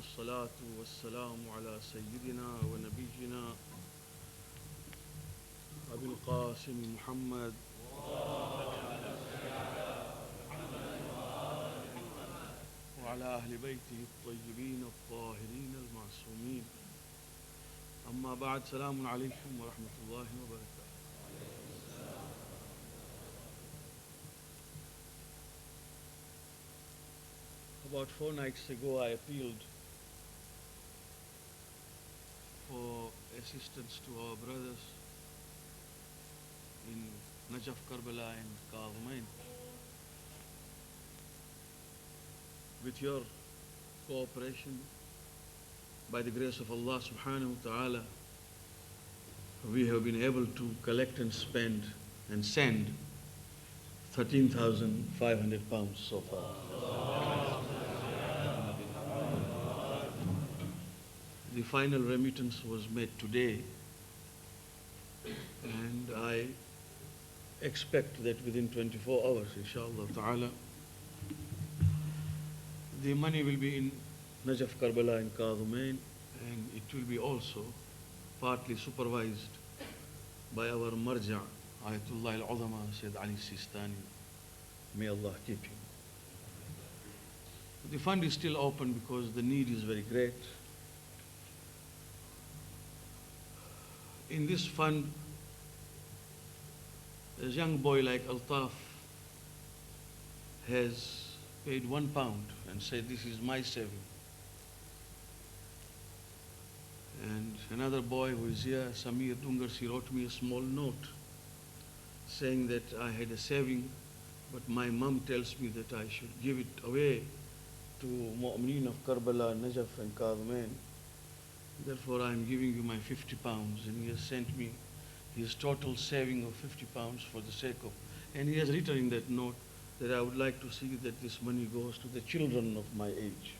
والصلاة والسلام على سيدنا ونبينا أبي القاسم محمد وعلى أهل بيته الطيبين الطاهرين المعصومين. أما بعد، سلام عليكم ورحمة الله وبركاته. About 4 nights ago, I appealed for assistance to our brothers in Najaf, Karbala and Kadhimain. With your cooperation, by the grace of Allah subhanahu wa ta'ala, we have been able to collect and spend and send 13,500 pounds so far. The final remittance was made today, and I expect that within 24 hours, inshallah ta'ala, the money will be in Najaf, Karbala and Kadhimain, and it will be also partly supervised by our marja, Ayatullah al-Uzama, Sayyid Ali Sistani. May Allah keep him. The fund is still open because the need is very great. In this fund, a young boy like Altaf has paid £1 and said, "This is my saving." And another boy who is here, Samir Dungars, he wrote me a small note saying that I had a saving, but my mum tells me that I should give it away to Mu'mineen of Karbala, Najaf and Kadhimain. Therefore, I am giving you my £50, and he has sent me his total saving of £50 for the sake of, and he has written in that note that I would like to see that this money goes to the children of my age.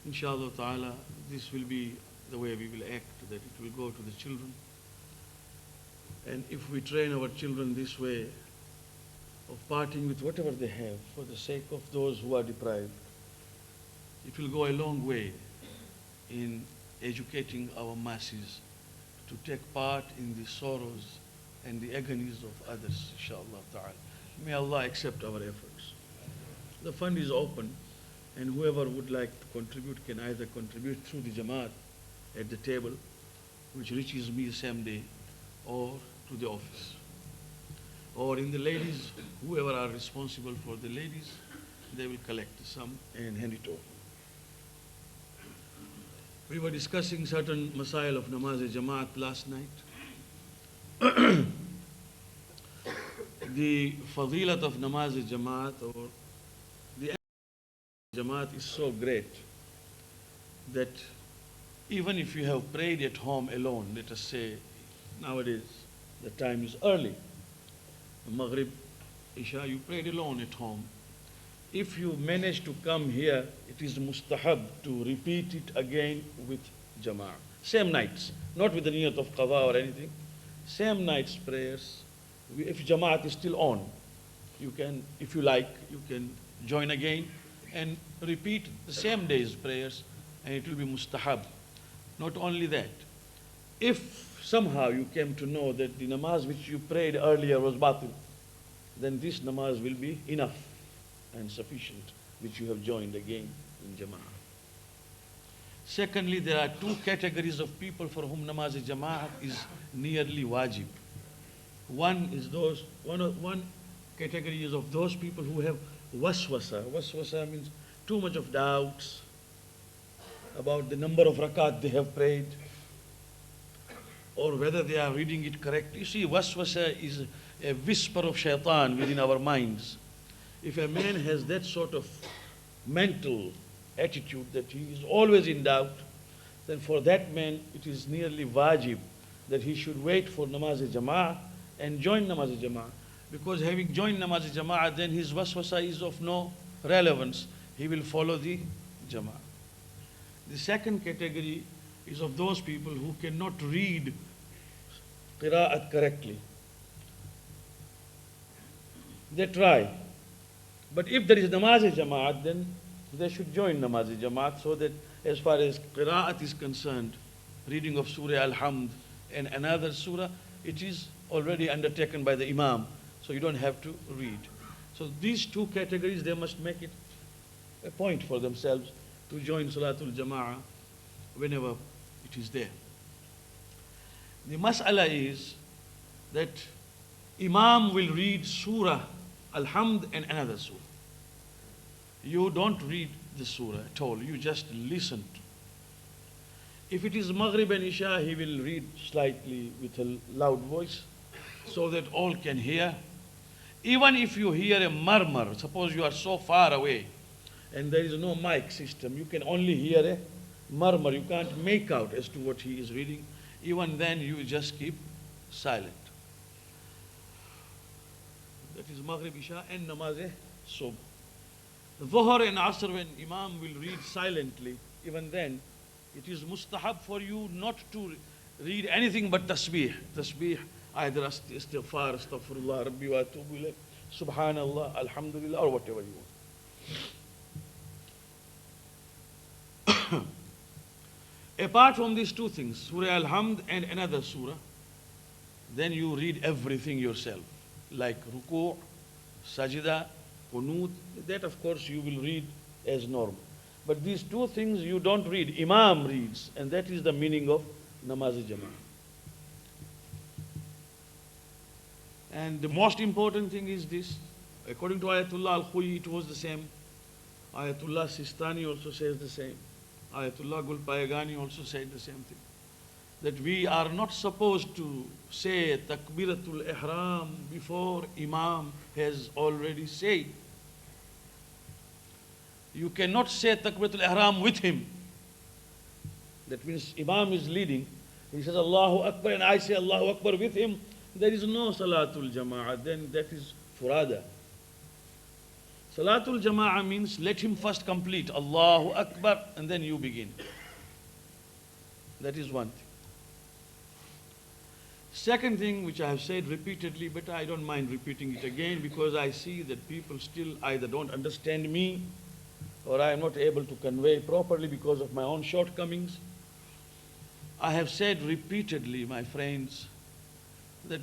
Inshallah ta'ala, this will be the way we will act, that it will go to the children. And if we train our children this way, of parting with whatever they have for the sake of those who are deprived, it will go a long way in educating our masses to take part in the sorrows and the agonies of others, inshallah ta'ala. May Allah accept our efforts. The fund is open, and whoever would like to contribute can either contribute through the Jama'at at the table, which reaches me the same day, or to the office. Or in the ladies, whoever are responsible for the ladies, they will collect the sum and hand it over. We were discussing certain masail of namaz-e-Jama'at last night. The fadilat of namaz-e-Jama'at, or the Jama'at, is so great that even if you have prayed at home alone, let us say nowadays the time is early, Maghrib, Isha, you prayed alone at home. If you manage to come here, it is mustahab to repeat it again with Jama'ah. Same nights, not with the niyat of qadha or anything. Same nights prayers. If Jama'at is still on, you can, if you like, you can join again and repeat the same day's prayers, and it will be mustahab. Not only that, if somehow you came to know that the namaz which you prayed earlier was batil, then this namaz will be enough and sufficient, which you have joined again in Jama'ah. Secondly, there are 2 categories of people for whom namaz-e-Jama'at is nearly wajib. One category is of those people who have waswasa. Waswasa means too much of doubts about the number of rakat they have prayed, or whether they are reading it correctly. You see, waswasa is a whisper of shaitan within our minds. If a man has that sort of mental attitude that he is always in doubt, then for that man it is nearly wajib that he should wait for namaz-e-Jama'ah and join namaz-e-Jama'ah. Because having joined namaz-e-Jama'ah, then his waswasa is of no relevance. He will follow the Jama'ah. The second category is of those people who cannot read qira'at correctly. They try. But if there is namaz-e-Jama'at, then they should join Namaz Jama'at, so that as far as Qira'at is concerned, reading of Surah Al-Hamd and another surah, it is already undertaken by the Imam, so you don't have to read. So these two categories, they must make it a point for themselves to join Salatul Jama'at whenever it is there. The mas'ala is that Imam will read Surah Al-Hamd and another surah. You don't read the surah at all, you just listen. If it is Maghrib and Isha, he will read slightly with a loud voice so that all can hear. Even if you hear a murmur, suppose you are so far away and there is no mic system, you can only hear a murmur, you can't make out as to what he is reading. Even then you just keep silent. That is Maghrib, Isha and Namaz-e-Subh. Dhuhr and Asr, when Imam will read silently, even then it is mustahab for you not to read anything but tasbih. Tasbih, either istighfar, astaghfirullah, rabbi wa atubu ilayh, subhanallah, alhamdulillah, or whatever you want. Apart from these two things, Surah Al-Hamd and another surah, then you read everything yourself, like ruku', sajda, qunut. That of course you will read as normal. But these two things you don't read, Imam reads, and that is the meaning of Namaz-e-Jama'at. And the most important thing is this, according to Ayatullah Al-Khuyi, it was the same. Ayatullah Sistani also says the same. Ayatullah Gul Payagani also said the same thing. That we are not supposed to say Takbiratul Ihram before Imam has already said. You cannot say Takbiratul Ihram with him. That means Imam is leading. He says Allahu Akbar and I say Allahu Akbar with him. There is no Salatul Jama'at. Then that is Furada. Salatul Jama'at means let him first complete Allahu Akbar and then you begin. That is one thing. Second thing, which I have said repeatedly, but I don't mind repeating it again because I see that people still either don't understand me or I am not able to convey properly because of my own shortcomings. I have said repeatedly, my friends, that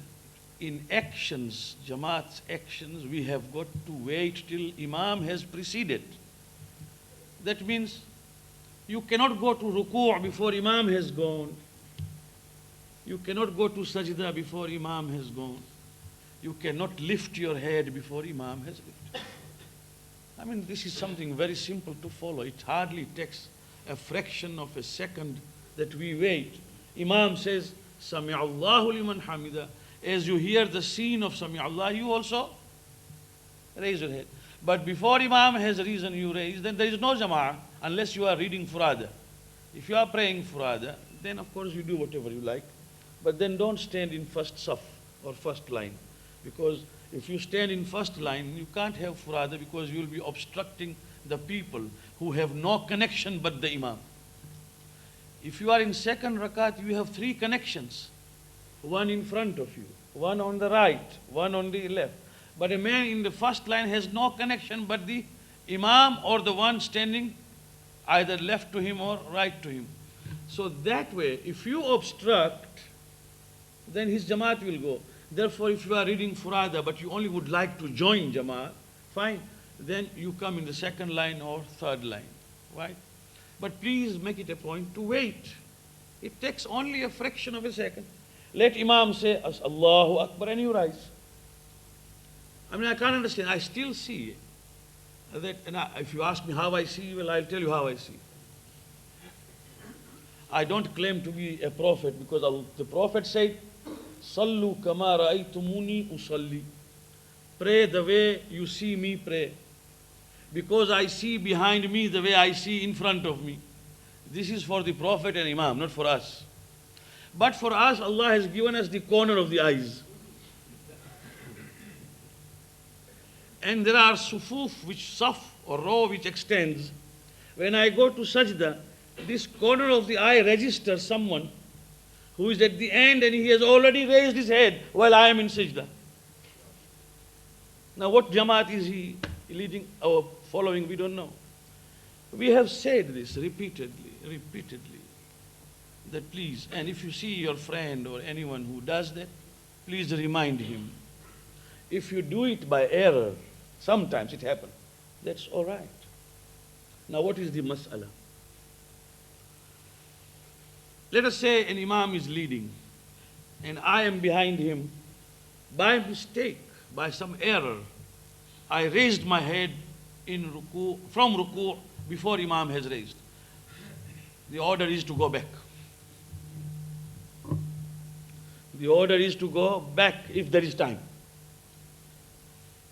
in actions, Jamaat's actions, we have got to wait till Imam has preceded. That means you cannot go to ruku' before Imam has gone. You cannot go to sajda before Imam has gone. You cannot lift your head before Imam has lifted. I mean, this is something very simple to follow. It hardly takes a fraction of a second that we wait. Imam says, Sami'allahu liman hamida. As you hear the scene of Sami'allah, you also raise your head. But before Imam has risen, you raise, then there is no Jama'ah unless you are reading Furada. If you are praying Furada, then of course you do whatever you like. But then don't stand in first saf or first line. Because if you stand in first line, you can't have Furada because you will be obstructing the people who have no connection but the Imam. If you are in second rakat, you have three connections. One in front of you, one on the right, one on the left. But a man in the first line has no connection but the Imam or the one standing either left to him or right to him. So that way, if you obstruct, then his Jamaat will go. Therefore, if you are reading Furada but you only would like to join Jamaat, fine, then you come in the second line or third line, right? But please make it a point to wait. It takes only a fraction of a second. Let Imam say, Allahu Akbar, and you rise. I mean, I can't understand. I still see that, and if you ask me how I see, well, I'll tell you how I see. I don't claim to be a prophet because the prophet said, Sallu kama ra'aytumuni usalli. Pray the way you see me pray. Because I see behind me the way I see in front of me. This is for the prophet and Imam, not for us. But for us, Allah has given us the corner of the eyes. And there are sufuf, saf or row which extends. When I go to sajda, this corner of the eye registers someone who is at the end and he has already raised his head while I am in sajda. Now what Jamaat is he leading or following, we don't know. We have said this repeatedly, that please, and if you see your friend or anyone who does that, please remind him. If you do it by error, sometimes it happens, that's all right. Now what is the mas'ala? Let us say an imam is leading and I am behind him. By mistake, by some error, I raised my head in ruku, from ruku before imam has raised. The order is to go back. The order is to go back if there is time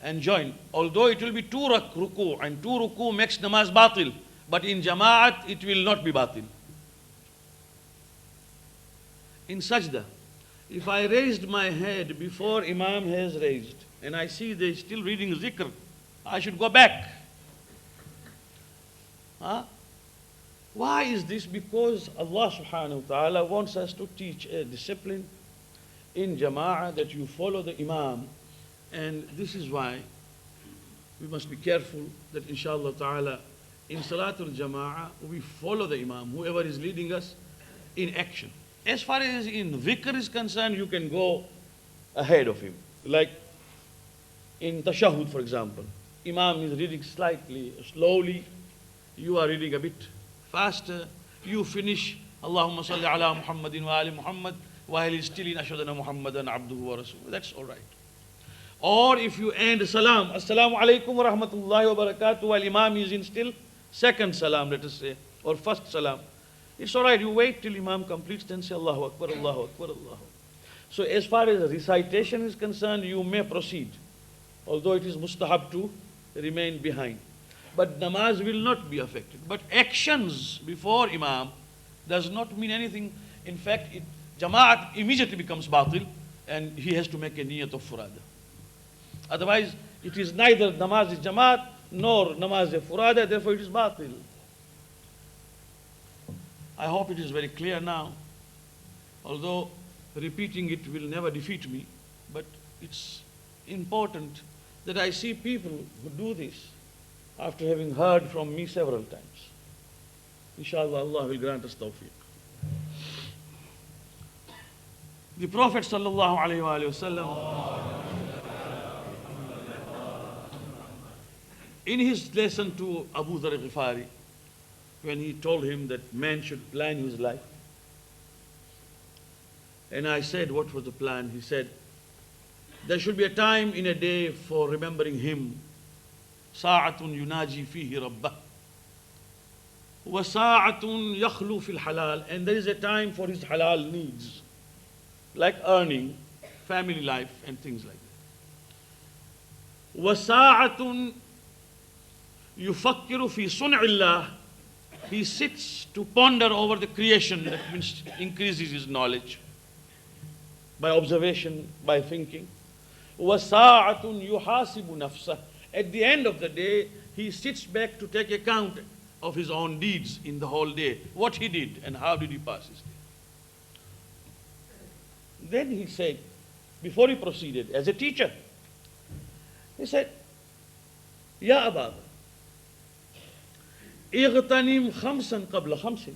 and join. Although it will be two ruku, and two ruku makes namaz batil, but in jama'at it will not be batil. In sajda, if I raised my head before imam has raised and I see they still reading zikr, I should go back. Huh? Why is this? Because Allah subhanahu wa ta'ala wants us to teach a discipline in jama'ah, that you follow the imam. And this is why we must be careful that inshallah ta'ala in Salatul Jama'at we follow the imam, whoever is leading us, in action. As far as in dhikr is concerned, you can go ahead of him. Like in tashahhud, for example, imam is reading slightly, slowly, you are reading a bit faster, you finish Allahumma salli ala Muhammadin wa ali Muhammad while he's still in ashhadu anna Muhammadan abduhu wa rasuluhu. That's all right. Or if you end salam, assalamu alaikum wa rahmatullahi wa barakatuh, while imam is in still second salam, let us say, or first salam, it's all right. You wait till imam completes, then say Allahu Akbar, Allahu Akbar, Allahu Akbar. So as far as recitation is concerned, you may proceed, although it is mustahab to remain behind. But namaz will not be affected. But actions before imam does not mean anything. In fact, jama'at immediately becomes batil and he has to make a niyat of furada. Otherwise, it is neither namaz is jama'at nor namaz is furada, therefore it is batil. I hope it is very clear now, although repeating it will never defeat me, but it's important that I see people who do this after having heard from me several times. Inshallah, Allah will grant us tawfiq. The Prophet sallallahu alayhi wa sallam, in his lesson to Abu Dharr Ghifari, when he told him that man should plan his life, and I said, what was the plan? He said, there should be a time in a day for remembering him. Sa'atun yunaji fihi rabbah. Wa sa'atun yakhlu fil halal. And there is a time for his halal needs, like earning, family life, and things like that. Wa sa'atun yufakkiru fi sun'illah. He sits to ponder over the creation, that means increases his knowledge by observation, by thinking. وَسَاعَةٌ يُحَاسِبُ نَفْسَهُ. At the end of the day, he sits back to take account of his own deeds in the whole day, what he did and how did he pass his day. Then he said, before he proceeded, as a teacher, he said, Ya Aba, اغتنم خمسا قبل خمس.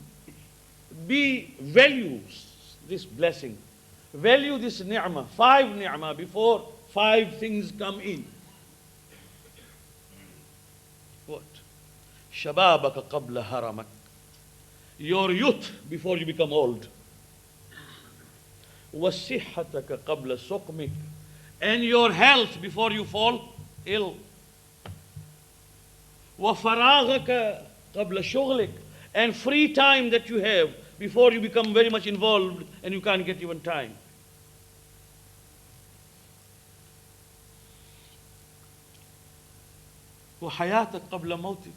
Value this blessing. Value this ni'mah, 5 ni'mah before 5 things come in. What? شبابك قبل هرمك. Your youth before you become old. وصحتك قبل سقمك. And your health before you fall ill. وفراغك قبل شغلك. And free time that you have before you become very much involved and you can't get even time. وحياتك قبل موتك.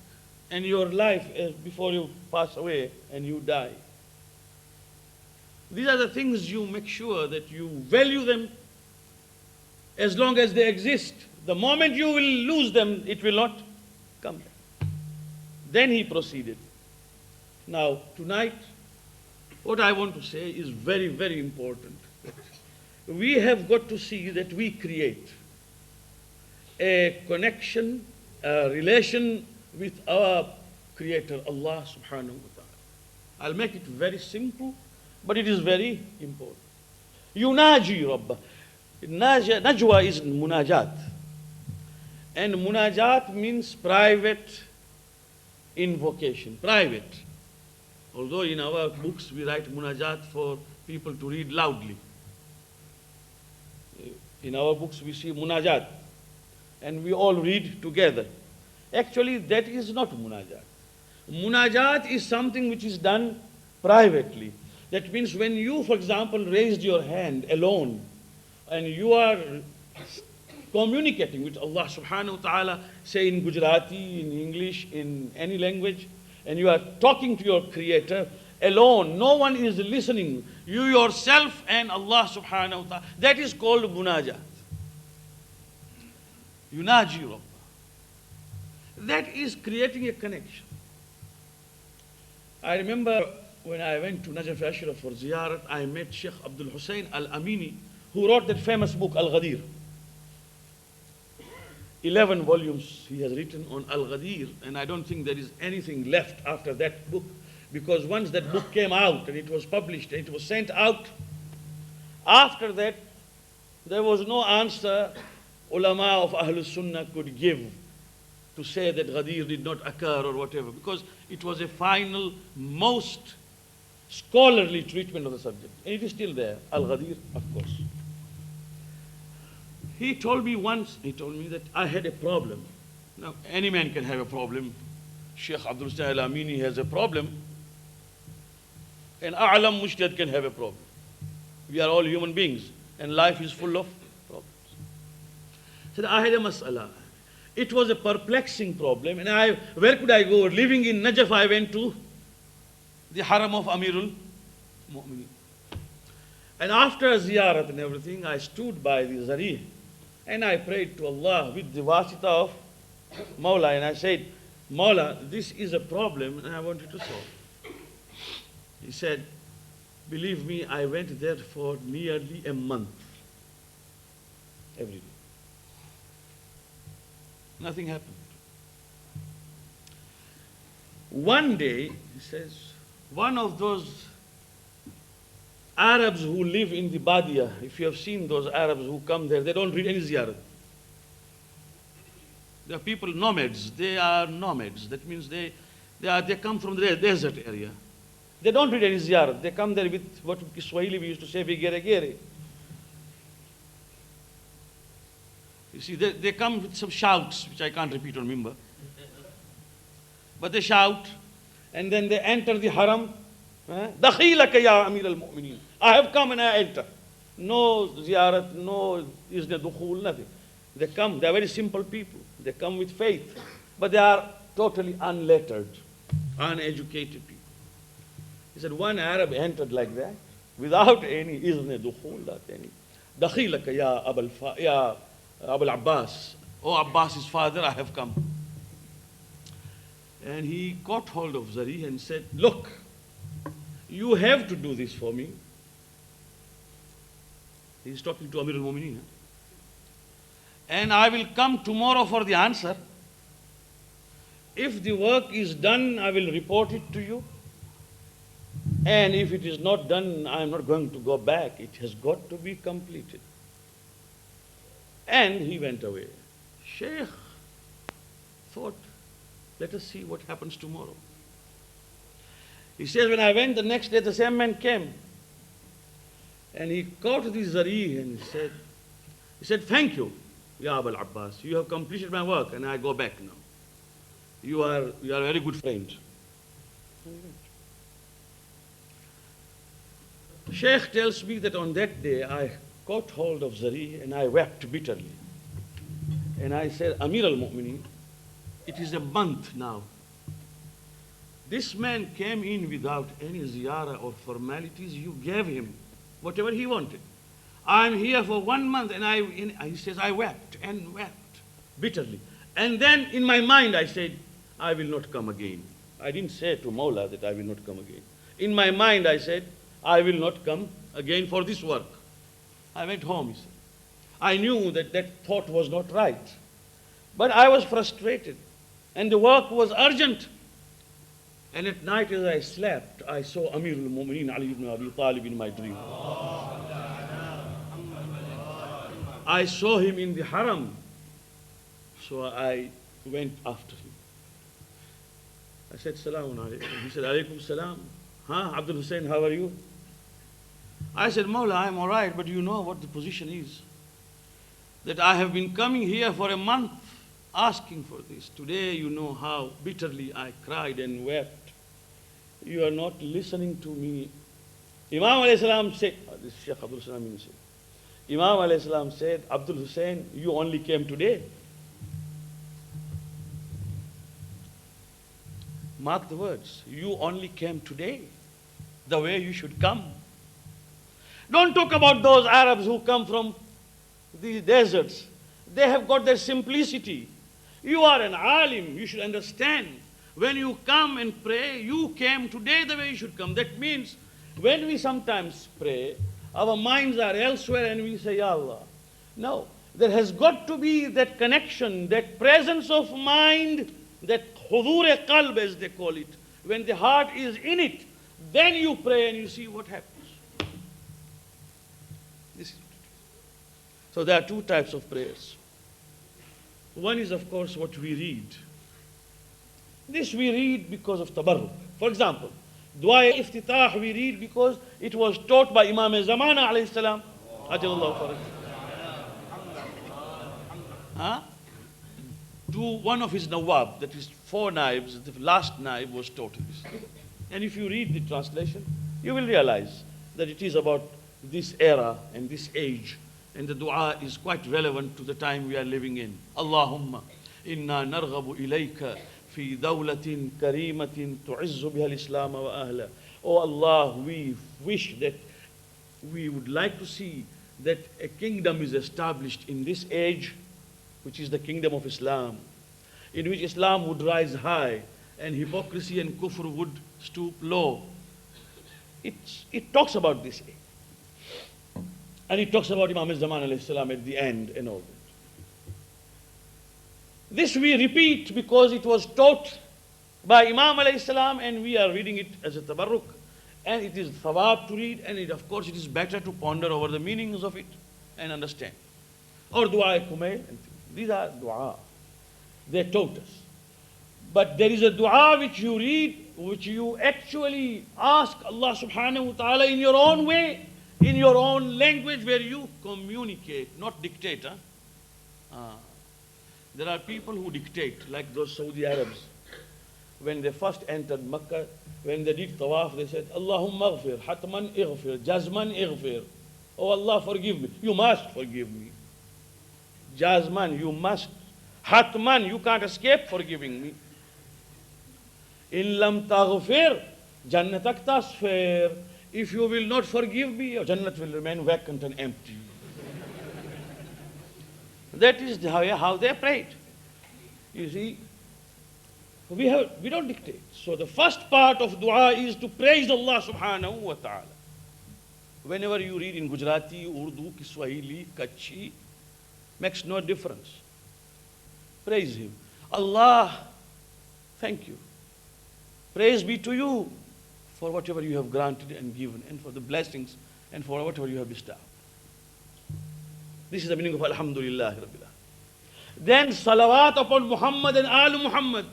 And your life before you pass away and you die. These are the things you make sure that you value them as long as they exist. The moment you will lose them, it will not come back. Then he proceeded. Now, tonight, what I want to say is very, very important. We have got to see that we create a connection, a relation with our Creator, Allah subhanahu wa ta'ala. I'll make it very simple, but it is very important. Yunaji Rabbah. Najwa is Munajat. And Munajat means private invocation, private. Although in our books we write Munajat for people to read loudly. In our books we see Munajat, and we all read together. Actually, that is not Munajat. Munajat is something which is done privately. That means when you, for example, raised your hand alone, and you are communicating with Allah subhanahu wa ta'ala, say in Gujarati, in English, in any language, and you are talking to your Creator alone, no one is listening, you yourself and Allah subhanahu wa ta'ala, that is called munajat. Yunaji Rabbah. That is creating a connection. I remember when I went to Najaf Ashraf for ziyarat, I met Sheikh Abdul Hussein Al-Amini, who wrote that famous book, Al-Ghadir. 11 volumes he has written on Al-Ghadir, and I don't think there is anything left after that book, because once that book came out and it was published and it was sent out, after that there was no answer ulama of Ahlul Sunnah could give to say that Ghadir did not occur or whatever, because it was a final, most scholarly treatment of the subject. And it is still there, Al-Ghadir, of course. He told me that I had a problem. Now, any man can have a problem. Sheikh Abdul Hussain Al-Amini has a problem. And A'lam Mujtahid can have a problem. We are all human beings, and life is full of problems. So I had a mas'ala. It was a perplexing problem, and where could I go? Living in Najaf, I went to the Haram of Amirul Mu'mineen. And after ziyarat and everything, I stood by the Zarih, and I prayed to Allah with the wasita of Mawla, and I said, Mawla, this is a problem, and I want you to solve. He said, believe me, I went there for nearly a month, every day. Nothing happened. One day, he says, one of those Arabs who live in the Badia, if you have seen those Arabs who come there, they don't read any ziyarat. They are people, nomads. They are nomads. That means they come from the desert area. They don't read any ziyarat. They come there with what in Swahili we used to say, vigere. You see, they come with some shouts, which I can't repeat or remember. But they shout, and then they enter the haram. Dakhilaka ya Amir al-Mu'mineen. I have come and I enter. No ziyarat, no izne dukhul, nothing. They come, they are very simple people. They come with faith. But they are totally unlettered, uneducated people. He said, one Arab entered like that, without any izne dukhul, not any. Dakhilaka ya Abul Abbas. Oh, Abbas's father, I have come. And he caught hold of Zari and said, look, you have to do this for me. He's talking to Amir al-Mu'mineen. And I will come tomorrow for the answer. If the work is done, I will report it to you. And if it is not done, I am not going to go back. It has got to be completed. And he went away. Sheikh thought, let us see what happens tomorrow. He says, when I went the next day, the same man came. And he caught the Zari and he said, thank you, Ya Abul Abbas. You have completed my work and I go back now. You are a very good friend. Sheikh tells me that on that day I caught hold of Zari and I wept bitterly. And I said, Amir al-Mu'mineen, it is a month now. This man came in without any ziyarah or formalities. You gave him whatever he wanted. I'm here for 1 month, and he says, I wept and wept bitterly. And then in my mind I said, I will not come again. I didn't say to Mawla that I will not come again. In my mind I said, I will not come again for this work. I went home, he said. I knew that that thought was not right. But I was frustrated. And the work was urgent. And at night as I slept, I saw Amir al-Mu'mineen Ali ibn Abi Talib in my dream. I saw him in the haram. So I went after him. I said, Salamun alaykum. He said, Alaykum salam. Huh, Abdul Hussein, how are you? I said, Mawla, I'm all right, but you know what the position is. That I have been coming here for a month asking for this. Today you know how bitterly I cried and wept. You are not listening to me. Imam alayhi salam said, this is Sheikh Abdul Salam said, Imam alayhi salam said, Abdul Hussein, you only came today. Mark the words. You only came today, the way you should come. Don't talk about those Arabs who come from the deserts. They have got their simplicity. You are an alim. You should understand. When you come and pray, you came today the way you should come. That means when we sometimes pray, our minds are elsewhere and we say, Ya Allah. No, there has got to be that connection, that presence of mind, that hudur-e-qalb as they call it. When the heart is in it, then you pray and you see what happens. This is what it is. So there are two types of prayers. One is, of course, what we read. This we read because of tabarruk. For example, Dua Iftitah we read because it was taught by Imam Zamana alayhi salam. Ajallahu faraj. Huh? To one of his nawab, that is 4 naibs, the last naib was taught this. And if you read the translation, you will realize that it is about this era and this age. And the dua is quite relevant to the time we are living in. Allahumma inna narghabu ilayka fi dawlatin karimatin tu'izzu biha al-islam wa ahla. Oh Allah, we wish that we would like to see that a kingdom is established in this age, which is the kingdom of Islam, in which Islam would rise high and hypocrisy and kufr would stoop low. It talks about this age. And it talks about Imam Zaman alayhi salam at the end and all that. This we repeat because it was taught by Imam alayhi salam and we are reading it as a tabarruk. And it is thawab to read, and of course it is better to ponder over the meanings of it and understand. Or dua-e-kumail and things. These are dua. They taught us. But there is a dua which you read, which you actually ask Allah subhanahu wa ta'ala in your own way, in your own language, where you communicate, not dictate. There are people who dictate, like those Saudi Arabs. When they first entered Makkah, when they did tawaf, they said, Allahumma ighfir, hatman ighfir, jazman ighfir. Oh Allah, forgive me. You must forgive me. Jazman, you must. Hatman, you can't escape forgiving me. In lam taghfir, jannatak tasfir. If you will not forgive me, your Jannat will remain vacant and empty. That is how they prayed. You see, we don't dictate. So the first part of dua is to praise Allah subhanahu wa ta'ala. Whenever you read in Gujarati, Urdu, Kiswahili, Kutchi, makes no difference. Praise Him. Allah, thank you. Praise be to you for whatever you have granted and given, and for the blessings, and for whatever you have bestowed. This is the meaning of Alhamdulillah Rabbil Alamin. Then salawat upon Muhammad and Al Muhammad.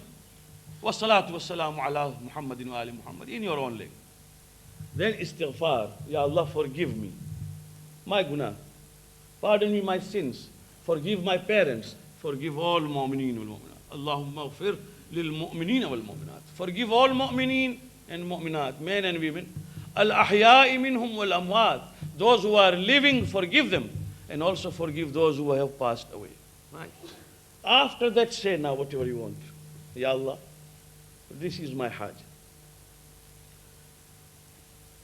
Wa salatu wa salamu ala Muhammadin wa Ali Muhammad, in your own language. Then istighfar. Ya Allah, forgive me my guna. Pardon me my sins. Forgive my parents. Forgive all mu'mineen wal mu'minat. Allahumma ghfir lil mu'mineen wal mu'minat. Forgive all mu'mineen and mu'minat, men and women. Al-ahya'i minhum wal amwat. Those who are living, forgive them. And also forgive those who have passed away. Right? After that, say now whatever you want. Ya Allah, this is my hajj.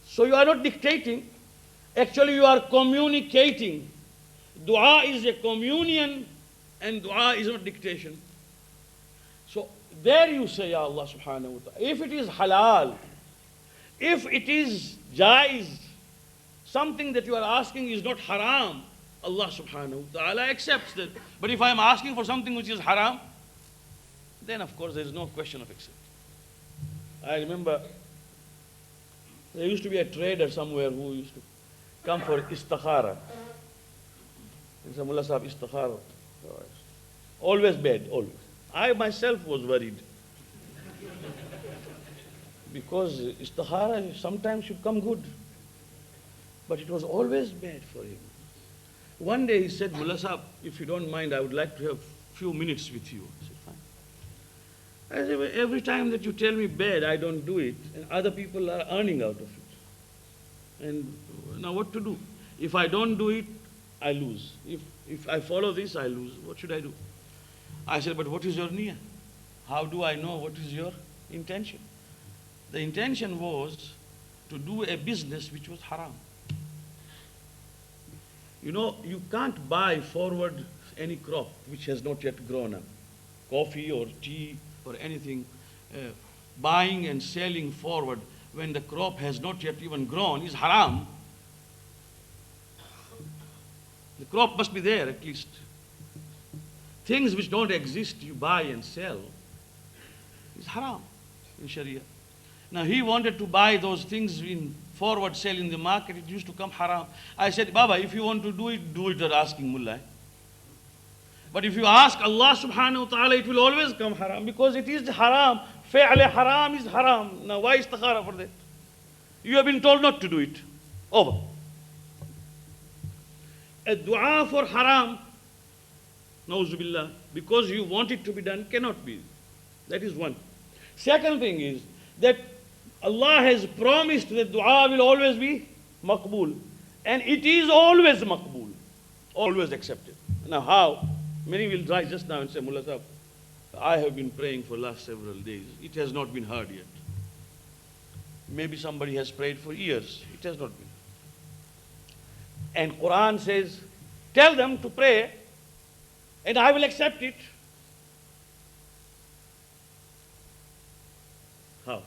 So you are not dictating. Actually, you are communicating. Dua is a communion, and dua is not dictation. So there you say, Ya Allah subhanahu wa ta'ala. If it is halal, if it is jaiz, something that you are asking is not haram, Allah subhanahu wa ta'ala accepts that. But if I am asking for something which is haram, then of course there is no question of acceptance. I remember there used to be a trader somewhere who used to come for istikhara. He said, Mullah Sahib, istikhara. Always bad, always. I myself was worried. Because istikhara sometimes should come good. But it was always bad for him. One day he said, Mullah Sahib, if you don't mind, I would like to have a few minutes with you. I said, fine. I said, well, every time that you tell me bad, I don't do it, and other people are earning out of it. And now what to do? If I don't do it, I lose. If I follow this, I lose. What should I do? I said, but what is your niyyah? How do I know what is your intention? The intention was to do a business which was haram. You know, you can't buy forward any crop which has not yet grown up. Coffee or tea or anything. Buying and selling forward when the crop has not yet even grown is haram. The crop must be there at least. Things which don't exist, you buy and sell, is haram in Sharia. Now he wanted to buy those things in forward sale in the market, it used to come haram. I said, Baba, if you want to do it without asking mullah. But if you ask Allah subhanahu wa ta'ala, it will always come haram, because it is haram. Fi'l haram is haram. Now why istikhara for that? You have been told not to do it. Over. A dua for haram, Nauzubillah, because you want it to be done, cannot be. That is one. Second thing is that Allah has promised that dua will always be maqbool. And it is always maqbool. Always accepted. Now how? Many will rise just now and say, Mullah Sahib, I have been praying for last several days. It has not been heard yet. Maybe somebody has prayed for years. It has not been. And Quran says, tell them to pray and I will accept it. How?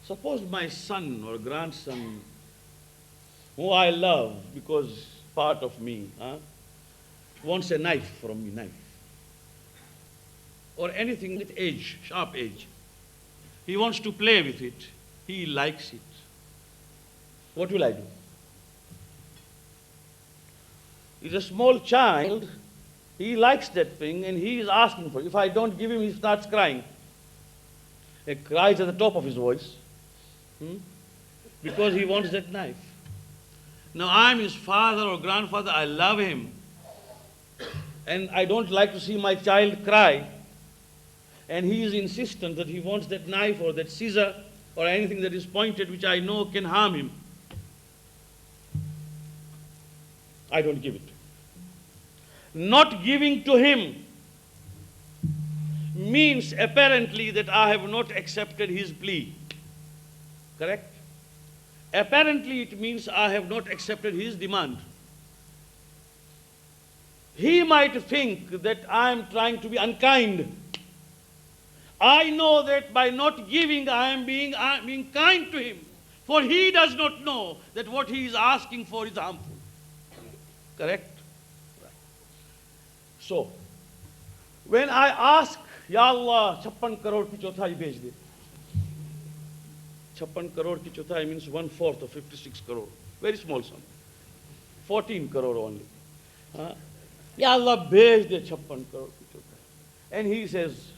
Suppose my son or grandson, who I love because part of me, wants a knife from me, knife. Or anything with edge, sharp edge. He wants to play with it. He likes it. What will I do? He's a small child. He likes that thing and he is asking for it. If I don't give him, he starts crying. He cries at the top of his voice. Because he wants that knife. Now I'm his father or grandfather. I love him. And I don't like to see my child cry. And he is insistent that he wants that knife or that scissor or anything that is pointed which I know can harm him. I don't give it. Not giving to him means apparently that I have not accepted his plea. Correct? Apparently it means I have not accepted his demand. He might think that I am trying to be unkind. I know that by not giving I am being kind to him. For he does not know that what he is asking for is harmful. Correct? Right. So, when I ask, Ya Allah, 56 crore ki chothai bhej de. 56 crore ki chothai means 1/4 of 56 crore. Very small sum. 14 crore only. Ya Allah, bhej de 56 crore ki chothai. And he says,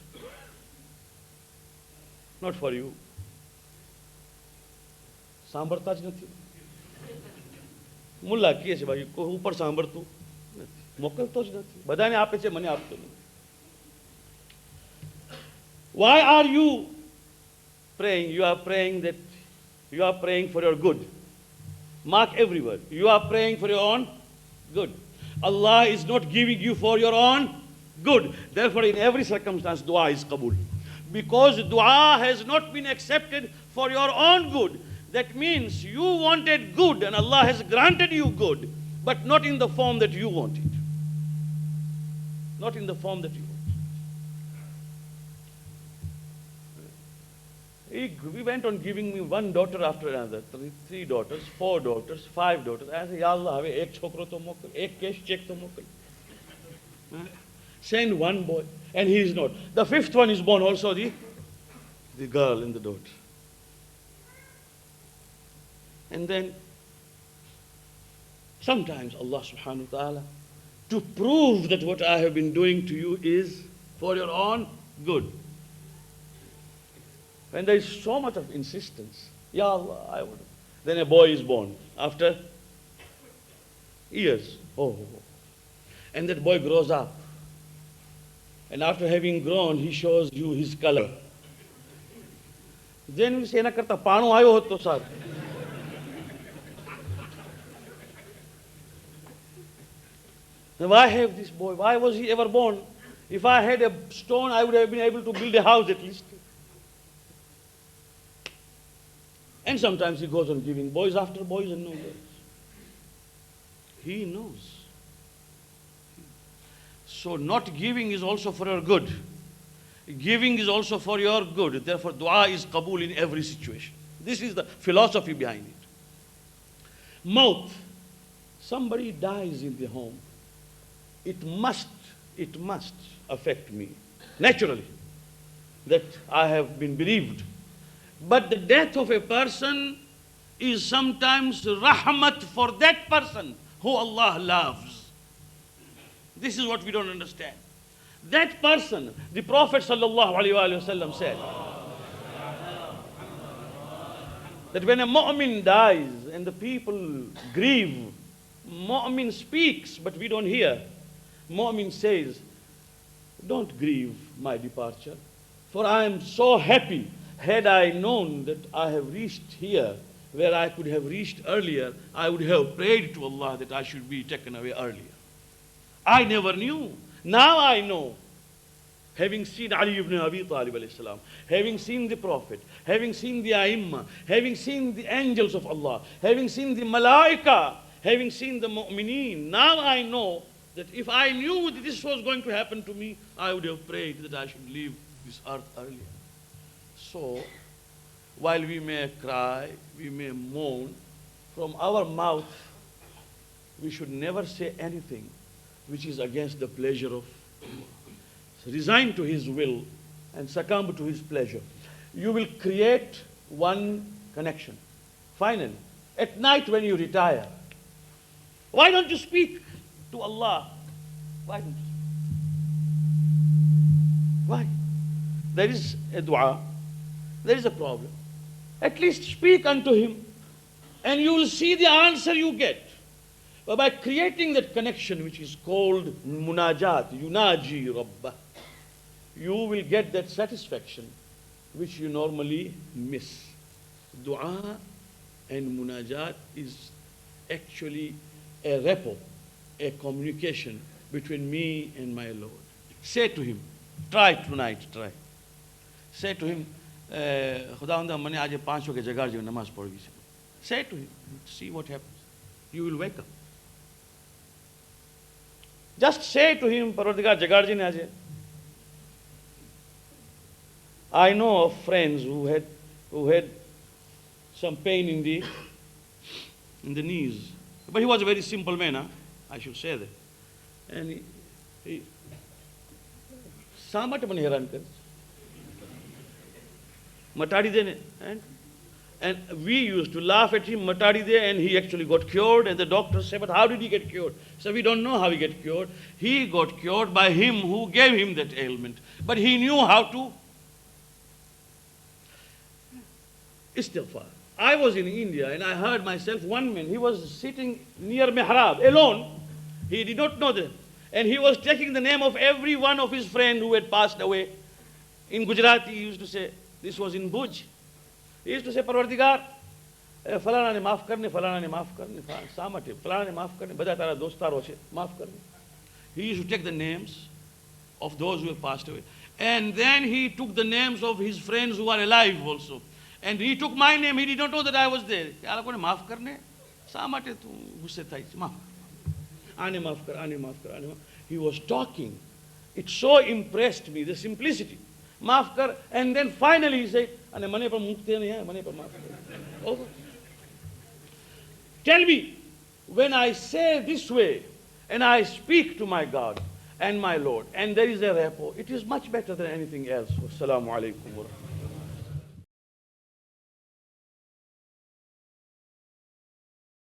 not for you. સાંભળતા જ નથી. મુલ્લા કહે છે ભાઈ ઉપર સાંભળતું નથી, મોકલતો જ નથી, બધાને આપે છે, મને આપતો નથી. Why are you praying? You are praying that you are praying for your good. Mark every word. You are praying for your own good. Allah is not giving you for your own good. Therefore, in every circumstance, dua is qabul. Because dua has not been accepted for your own good. That means you wanted good and Allah has granted you good, but not in the form that you wanted. Not in the form that you wanted. He went on giving me one daughter after another, three daughters, 4 daughters, 5 daughters. I said, Ya Allah, have ek chokro to mokal, ek cash check to mokal. Send one boy, and he is not. The 5th one is born also the the girl and the daughter. And then sometimes Allah subhanahu wa ta'ala, to prove that what I have been doing to you is for your own good. When there is so much of insistence, Ya Allah, I would. Then a boy is born after years. Oh. And that boy grows up. And after having grown, he shows you his color. Then we say, na karta paanu ayo hoto sir. Now why have this boy? Why was he ever born? If I had a stone, I would have been able to build a house at least. And sometimes he goes on giving boys after boys and no girls. He knows. So not giving is also for your good. Giving is also for your good. Therefore, dua is qabul in every situation. This is the philosophy behind it. Maut. Somebody dies in the home. It must affect me, naturally, that I have been bereaved. But the death of a person is sometimes rahmat for that person who Allah loves. This is what we don't understand. That person, the Prophet ﷺ said, that when a mu'min dies and the people grieve, mu'min speaks, but we don't hear. Mu'min says, don't grieve my departure, for I am so happy. Had I known that I have reached here, where I could have reached earlier, I would have prayed to Allah that I should be taken away earlier. I never knew. Now I know. Having seen Ali ibn Abi Talib alayhi salam, having seen the Prophet, having seen the Aimma, having seen the angels of Allah, having seen the Malaika, having seen the Mu'mineen, now I know that if I knew that this was going to happen to me, I would have prayed that I should leave this earth earlier. So, while we may cry, we may moan, from our mouth, we should never say anything which is against the pleasure of Allah. So resign to His will and succumb to His pleasure. You will create one connection. Finally, at night when you retire, why don't you speak to Allah? Why don't you? Why? There is a dua, there is a problem. At least speak unto Him and you will see the answer you get. But by creating that connection which is called Munajat, Yunaji Rabbah, you will get that satisfaction which you normally miss. Dua and Munajat is actually a rapport, a communication between me and my Lord. Say to Him, try tonight, try. Say to Him, Khudawanda mane aaje 5 ke jagar je namaz padhi se. Say to Him, see what happens. You will wake up. Just say to Him, Parvardigar jagar ji ne aaje. I know of friends who had some pain in the knees. But he was a very simple man, I should say that. And he samat mane heran kar. Matadi de, and we used to laugh at him, matadi de, and he actually got cured. And the doctor said, but how did he get cured? So we don't know how he got cured. He got cured by him who gave him that ailment. But he knew how to istighfar. I was in India and I heard myself, one man, he was sitting near Mihrab, alone. He did not know that. And he was taking the name of every one of his friends who had passed away. In Gujarati, he used to say, this was in Bhuj. He used to say, Parvardigar, falana ne maaf karne, falana ne maaf karne, samate, falana ne maaf karne, bada tara dostaro se, maaf karne. He used to take the names of those who have passed away. And then he took the names of his friends who are alive also. And he took my name, he did not know that I was there. Maaf karne, samate tu gusse thai, maaf. Aane maaf kar, aane maaf kar, aane maaf. He was talking. It so impressed me, the simplicity. Maaf kar, and then finally he said, ane mane par mukte nahi hai, mane par maaf kar. Over. Tell me, when I say this way, and I speak to my God and my Lord, and there is a rapport, it is much better than anything else. Wassalamu alaikum wa rahmatullahi.